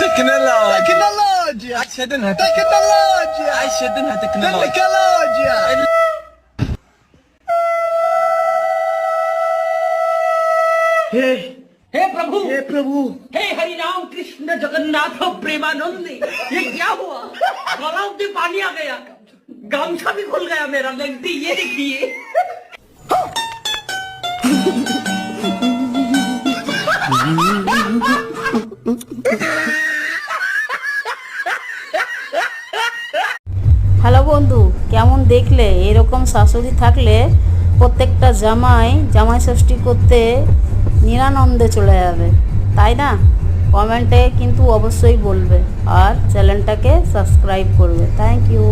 Tecnologia. عشدنها Tecnologia. عشدنها تكنولوجيا. Tecnologia. हे प्रभु हे प्रभु हे हरि राम कृष्ण जगन्नाथ प्रेमानंद ये क्या हुआ गला में पानी आ गया गामछा भी खुल गया मेरा लगती ये देखिए হ্যালো বন্ধু, কেমন দেখলে? এরকম শাশুড়ি থাকলে প্রত্যেকটা জামাই ষষ্ঠী করতে নিরানন্দে চলে যাবে, তাই না? কমেন্টে কিন্তু অবশ্যই বলবে আর চ্যানেলটাকে সাবস্ক্রাইব করবে। Thank you.